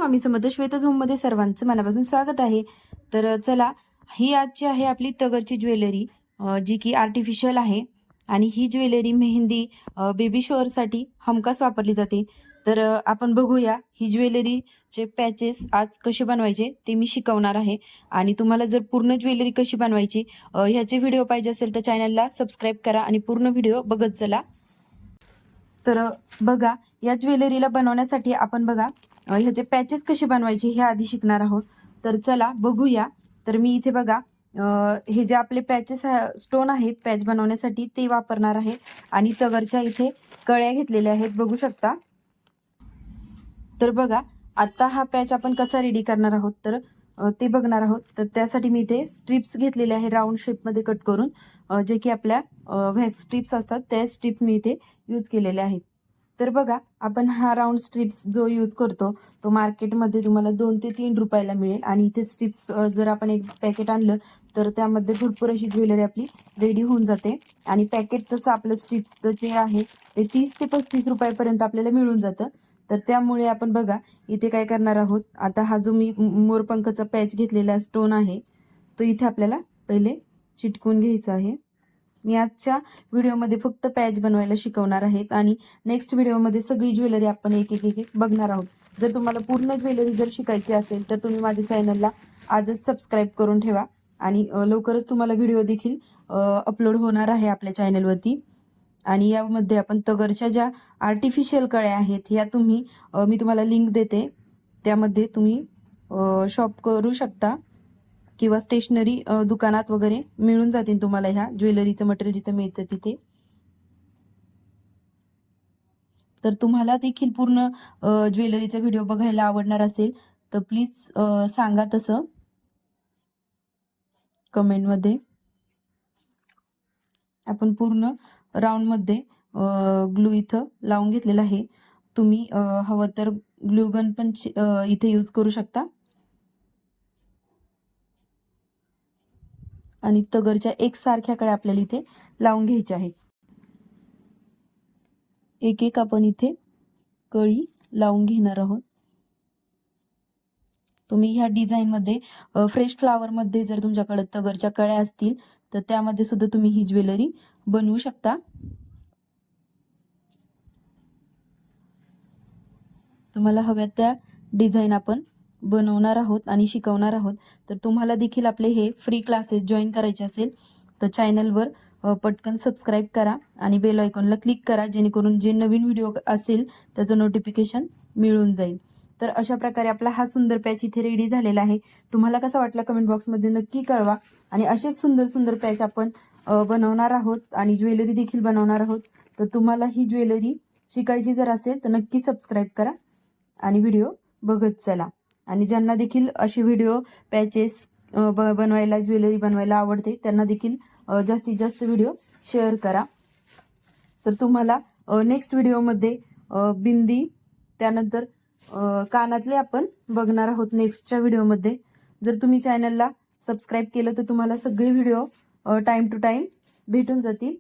स्वामी समर्थ श्वेत झोममध्ये सर्वांचं मनापासून स्वागत आहे। तर चला, ही आजची आहे आपली तगरची ज्वेलरी, जी की आर्टिफिशियल आहे आणि ही ज्वेलरी मेहंदी बेबी शॉवरसाठी हमखास वापरली जाते। तर आपण बघूया ही ज्वेलरीचे पॅचेस आज कसे बनवायचे ते मी शिकवणार आहे। आणि तुम्हाला जर पूर्ण ज्वेलरी कशी बनवायची ह्याचे व्हिडिओ पाहिजे असेल तर चॅनलला सबस्क्राईब करा आणि पूर्ण व्हिडिओ बघत चला। तर बघा, या ज्वेलरीला बनवण्यासाठी आपण बघा ह्याचे पॅचेस कसे बनवायचे हे आधी शिकणार आहोत। तर चला बघूया। तर मी इथे बघा हे जे आपले पॅचेस स्टोन आहेत पॅच बनवण्यासाठी ते वापरणार आहे आणि तगरच्या इथे कळ्या घेतलेल्या आहेत, बघू शकता। तर बघा, आता हा पॅच आपण कसा रेडी करणार आहोत तर ते बघणार आहोत। तर त्यासाठी मी इथे स्ट्रिप्स घेतलेले आहे राऊंड शेपमध्ये कट करून, जे की आपल्या व्हॅक्स स्ट्रिप्स असतात त्या स्ट्रिप मी इथे यूज केलेल्या आहेत। तर बघा, आपण हा राऊंड स्ट्रिप्स जो यूज करतो तो मार्केटमध्ये तुम्हाला 2 ते 3 रुपयाला मिळेल आणि इथे स्ट्रिप्स जर आपण एक पॅकेट आणलं तर त्यामध्ये भरपूर अशी ज्वेलरी आपली रेडी होऊन जाते। आणि पॅकेट तसं आपलं स्ट्रिप्सचं जे आहे ते 30 ते 35 रुपयापर्यंत आपल्याला मिळून जातं। तर त्यामुळे आपण बघा इथे काय करणार आहोत, आता हा जो मी मोरपंखचा पॅच घेतलेला स्टोन आहे तो इथे आपल्याला पहिले चिटकून घ्यायचा आहे। मी आजच्या व्हिडिओमध्ये फक्त पॅच बनवायला शिकवणार आहेत आणि नेक्स्ट व्हिडिओमध्ये सगळी ज्वेलरी आपण एक एक एक बनवणार आहोत। जर तुम्हाला पूर्ण ज्वेलरी जर शिकायची असेल तर तुम्ही माझ्या चॅनलला आजच सबस्क्राईब करून ठेवा आणि लवकरच तुम्हाला व्हिडिओ देखील अपलोड होणार आहे आपल्या चॅनलवरती। आणि यामध्ये आपण तगरच्या ज्या आर्टिफिशियल कळ्या आहेत ह्या तुम्ही मी तुम्हाला लिंक देते, त्यामध्ये तुम्ही शॉप करू शकता किंवा स्टेशनरी दुकानात वगैरे मिळून जातील तुम्हाला ह्या ज्वेलरीचं मटेरियल जिथे मिळतं तिथे। तर तुम्हाला देखील पूर्ण ज्वेलरीचा व्हिडिओ बघायला आवडणार असेल तर प्लीज सांगा तसं कमेंटमध्ये। आपण पूर्ण राऊंडमध्ये ग्लू इथं लावून घेतलेला आहे। तुम्ही हवं तर ग्लू गन पण इथे यूज करू शकता। आणि तगरच्या एकसारख्या कळ्या आपल्याला इथे लावून घ्यायच्या आहेत। एक एक आपण इथे कळी लावून घेणार आहोत। तुम्ही ह्या डिझाईनमध्ये फ्रेश फ्लावरमध्ये जर तुमच्याकडे तगरच्या कळ्या असतील तर त्यामध्ये सुद्धा तुम्ही ही ज्वेलरी बनवू शकता। तुम्हाला हव्या त्या डिझाईन आपण बनवणार आहोत आणि शिकवणार आहोत। तर तुम्हाला देखील आपले हे फ्री क्लासेस जॉईन करायचे असेल तर चॅनलवर पटकन सबस्क्राईब करा आणि बेल आयकॉनला क्लिक करा, जेणेकरून जे नवीन व्हिडिओ असेल त्याचं नोटिफिकेशन मिळून जाईल। तर अशा प्रकारे आपला हा सुंदर पॅच इथे रेडी झालेला आहे। तुम्हाला कसा वाटला कमेंट बॉक्समध्ये नक्की कळवा। आणि असेच सुंदर सुंदर पॅच आपण बनवणार आहोत आणि ज्वेलरी देखील बनवणार आहोत। तर तुम्हाला ही ज्वेलरी शिकायची जर असेल तर नक्की सबस्क्राईब करा आणि व्हिडिओ बघत चला। आणि ज्यांना देखील असे व्हिडिओ पॅचेस बनवायला ज्वेलरी बनवायला आवडते त्यांना देखील जास्तीत जास्त व्हिडिओ शेअर करा। तर तुम्हाला नेक्स्ट व्हिडिओमध्ये बिंदी त्यानंतर कानातले आपण बघणार आहोत नेक्स्टच्या व्हिडिओमध्ये। जर तुम्ही चॅनलला सबस्क्राईब केलं तर तुम्हाला सगळे व्हिडिओ टाईम टू टाईम भेटून जातील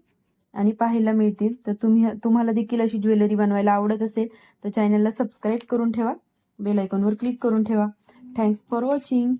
आणि पाहायला मिळतील। तर तुम्हाला देखील अशी ज्वेलरी बनवायला आवडत असेल तर चॅनलला सबस्क्राईब करून ठेवा, बेल आयकॉनवर क्लिक करून ठेवा। Thanks for watching.